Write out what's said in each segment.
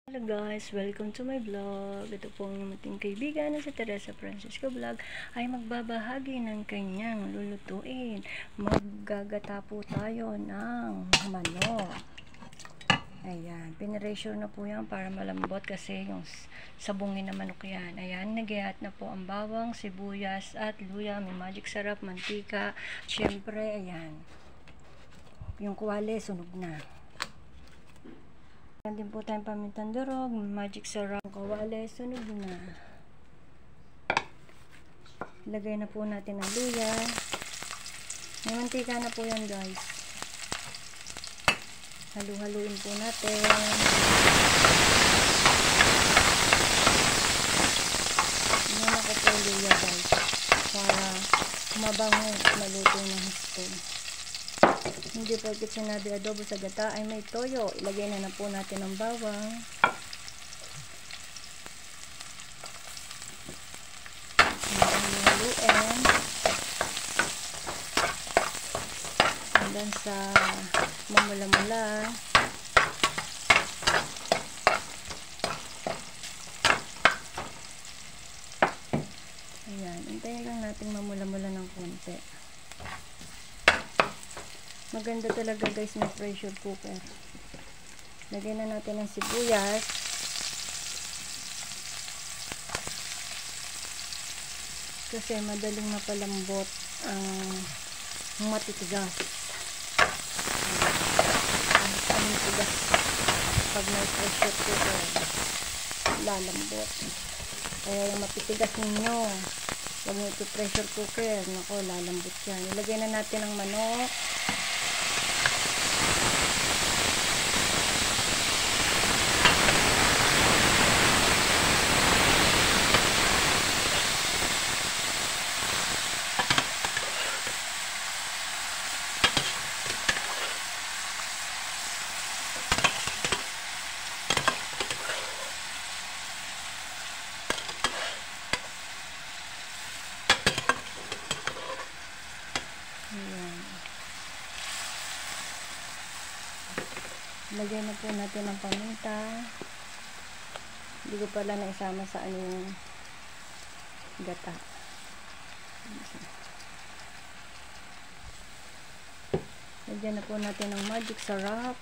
Hello guys, welcome to my vlog. Ito po ang ating kaibigan na si Teresa Francisco Vlog ay magbabahagi ng kanyang lulutuin. Maggagata po tayo ng manok. Ayan, piniressure na po yan para malambot kasi yung sabungin na manok yan. Ayan, nagyayat na po ang bawang, sibuyas at luya. May magic sarap, mantika. Syempre, ayan. Yung kuwali, sunog na. Meron din po tayong pamintang durog, magic sarap, kawali, sunog na. Lagay na po natin ang luya. May mantika na po yan guys. Halu-haluin po natin. Inuna ko po yung luya guys. Para mabango at maluto ng gusto. Hindi po ito sinabi adobo sa gata ay may toyo. Ilagay na po natin ang bawang. Haluin. Hanggang sa mamula-mula. Ayan. Hintayin lang natin mamula-mula ng konti. Maganda talaga guys may pressure cooker. Lagyan na natin ng sibuyas. Kasi madaling mapalambot ang matitigas. Ang matigas pag may pressure cooker lalambot. Kaya yung matitigas ninyo pag may pressure cooker, nako lalambot yan. Ilagay na natin ang manok. Ayan. Lagyan na po natin ang paminta. Hindi ko pala naisama sa yung gata. Lagyan na po natin ang magic sarap.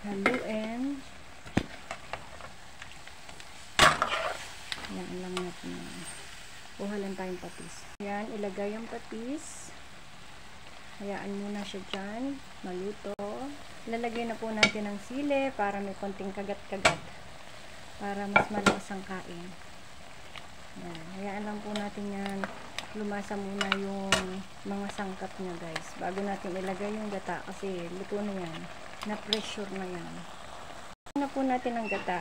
Haluin. Yan lang natin. Kuha lang tayong patis. Yan, ilagay yung patis. Hayaan muna siya dyan. Maluto. Ilalagay na po natin ang sili para may konting kagat-kagat. Para mas malakas ang kain. Yan. Hayaan lang po natin yan. Lumasa muna yung mga sangkap niya guys. Bago natin ilagay yung gata kasi luto na yan. Na-pressure na yan. Na po natin ang gata.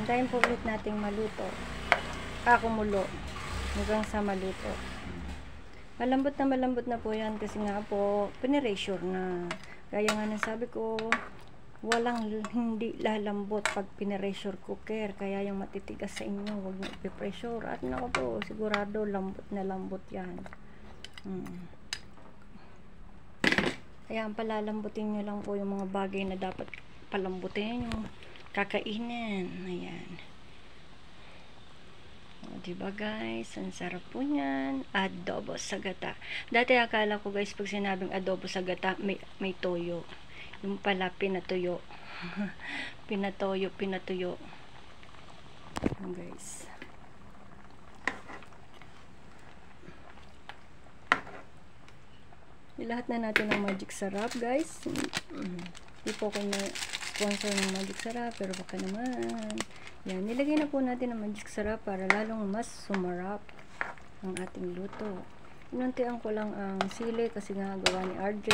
Hintayin po ulit nating maluto. Kumulo. Hanggang sa maluto. Malambot na po yan kasi nga po piniressure na. Kaya nga nasabi ko walang hindi lalambot pag piniressure cooker. Kaya yung matitigas sa inyo huwag nyo ipipressure. At nako po sigurado lambot na lambot yan. Kaya palalambutin nyo lang po yung mga bagay na dapat palambutin. Yung kakainin. Ayan. O, diba guys? Ang sarap po niyan. Adobo sa gata. Dati akala ko guys, pag sinabing adobo sa gata, may toyo. Yung pala, pinatuyo. pinatuyo. Ayan guys. Ilahat na natin ang magic sarap guys. Hindi po ko na sponsor ng magic sarap pero baka naman. Yan, nilagay na po natin ang magic sarap para lalong mas sumarap ang ating luto. Inuntian ko lang ang sili kasi nga gawa ni RJ.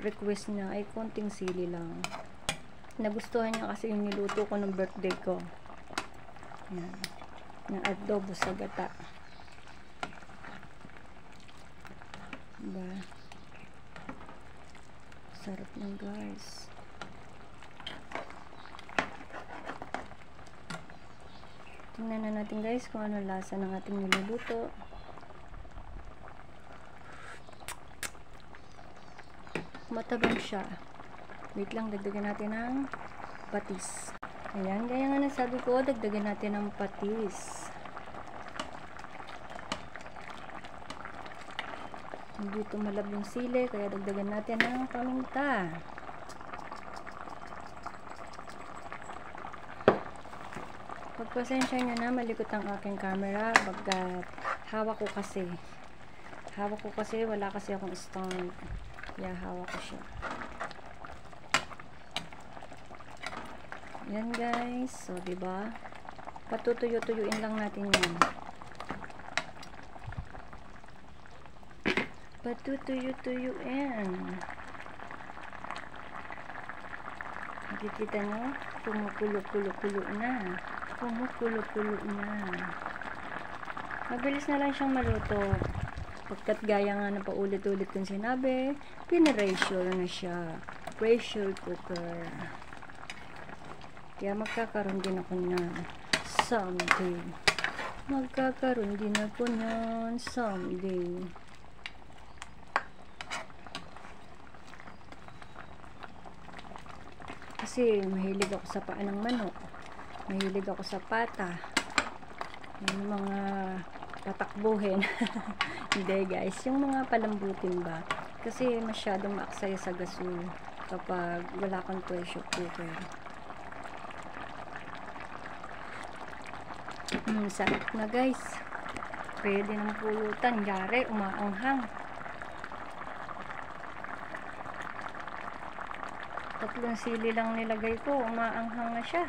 Request niya ay konting sili lang. Nagustuhan niya kasi yung niluto ko ng birthday ko. Yan. Na adobo sa gata. Diba? Sarap ng guys. Tingnan na natin guys kung ano lasa ng ating niluluto. Matabang siya. Wait lang, dagdagan natin ng patis. Ayan, gaya nga nasabi ko, dagdagan natin ng patis. Hindi tumalab yung sili, kaya dagdagan natin ng paminta. Pagpasensya nyo na, malikot ang aking camera pagkat hawak ko kasi wala kasi akong stand, kaya hawak ko siya. Yan guys, so diba, patutuyo-tuyuin lang natin yan. Patutuyo-tuyuin. Nakikita nyo, kumukulo-kulo-kulo na. Mabilis na lang siyang maluto. Pagkat gaya nga na paulit-ulit kong sinabi, pinaratio na siya. Pressure cooker. Kaya magkakaroon din ako niyan someday. Magkakaroon din ako niyan someday. Kasi mahilig ako sa paa ng manok. Mahilig ako sa pata. Yung mga patakbuhin. Hindi guys, yung mga palambutin ba. Kasi masyadong maaksaya sa gasol kapag wala kang pressure cooker. Sarap na guys. Pwede ng pulutan. Yari, umaanghang. 3 sili lang nilagay ko, umaanghang na siya.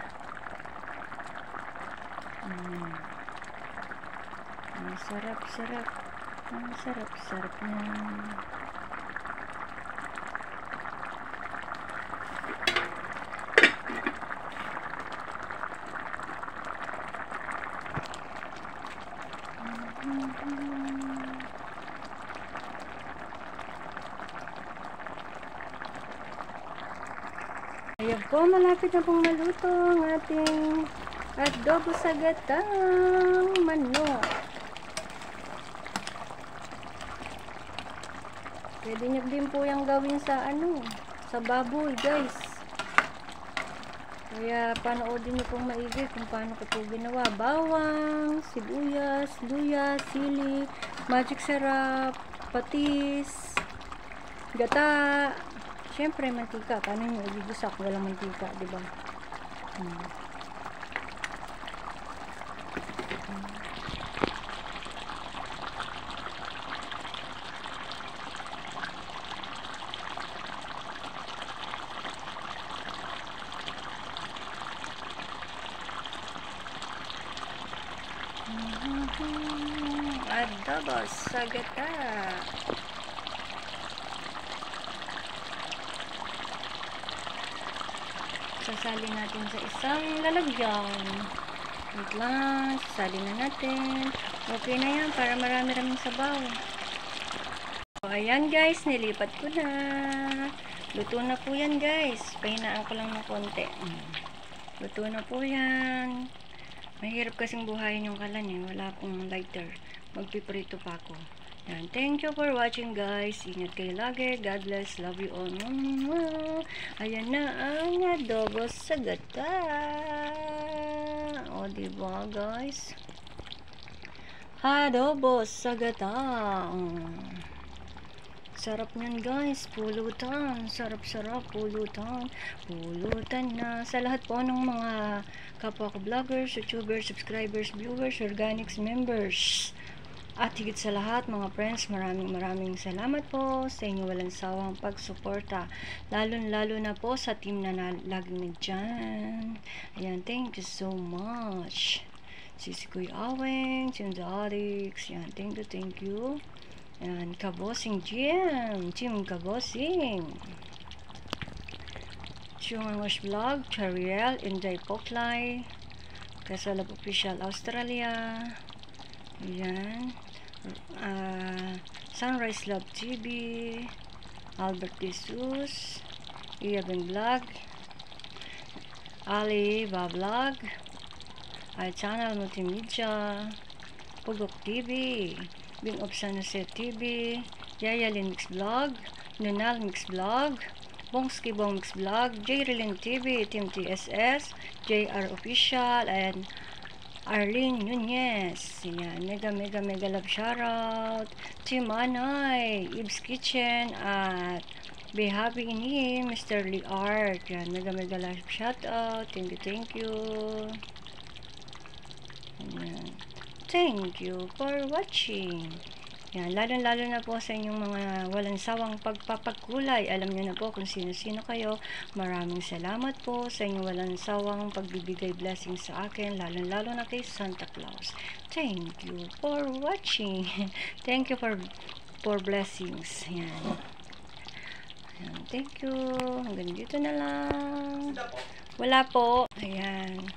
Ang sarap-sarap. Ang sarap-sarap na. Ayan po, malapit na pong maluto ang ating adobo sa gatang manok. Pwede nyo din po yung gawin sa sa baboy guys. Kaya panoodin nyo pong maigi kung paano ko po ginawa. Bawang, sibuyas, luya, sili, magic sarap, patis, gata. Siyempre, mantika. Paano nyo ibigusak? Walang mantika, diba? Adobo sa gata. Sasali natin sa isang lalagyan. Wait lang, sasali na natin. Okay na yan, para marami-raming sabaw. So, ayan guys, nilipat ko na. Luto na po yan guys. Pahinaan ko lang ng konti. Luto na po yan. Mahirap kasing buhayin yung kalan eh. Wala akong lighter. Magpiprito pa ako. Yan. Thank you for watching guys. Ingat kayo lagi. God bless. Love you all. Ayan na ang adobo sa gata. O diba guys? Adobo sa gata. Sarap nyan guys. Pulutan. Sarap-sarap. Pulutan. Pulutan na. Sa lahat po ng mga kapwa ko vloggers, youtubers, subscribers, viewers, organics, members. At higit sa lahat, mga friends, maraming salamat po sa inyo walang sawang pagsuporta. Lalo na po sa team na laging nandyan. Ayan, thank you so much. Si Kuya Aweng, si Darix, yan, thank you. Ayan, Kabosing Jim Kabosing. Chungangosh Vlog, Chariel, Inday Poklay, Kasalab Official Australia. Ayan. Sunrise Love TV, Albert Jesus, Iyabing Vlog, Ali Vlog, iChannel Multimedia, Pugok TV, Bing of San Jose TV, Yayalin Mix Vlog, Nunal Mix Vlog, Bongski Bong Mix Vlog, J-Relin TV, Team TSS, JR Official, and Arlene Nunez. Yan, mega love shoutout. Team Anay, Ibs Kitchen, at Be Happy in Him, Mr. Lee Art. Yan, mega love shoutout. Thank you. Yan. Thank you for watching. Yan, lalo na po sa inyong mga walang sawang pagpapagkulay. Alam niyo na po kung sino-sino kayo. Maraming salamat po sa inyong walang sawang pagbibigay blessings sa akin, lalo na kay Santa Claus. Thank you for watching. Thank you for blessings. Yan. Yan, thank you. Hanggang dito na lang. Wala po. Ayan.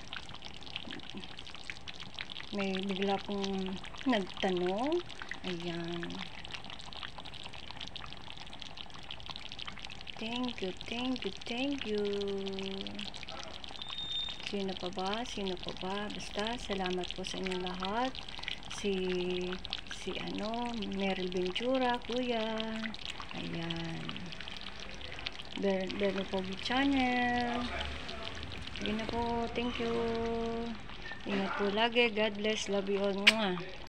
May bigla pong nagtanong. Ayan. Thank you. Sino pa ba? Basta, salamat po sa inyong lahat. Si Meryl Ventura, kuya. Ayan. Berno Pogi Channel. Sige na po. Thank you. Ingat po lagi. God bless. Love you all. Mwah.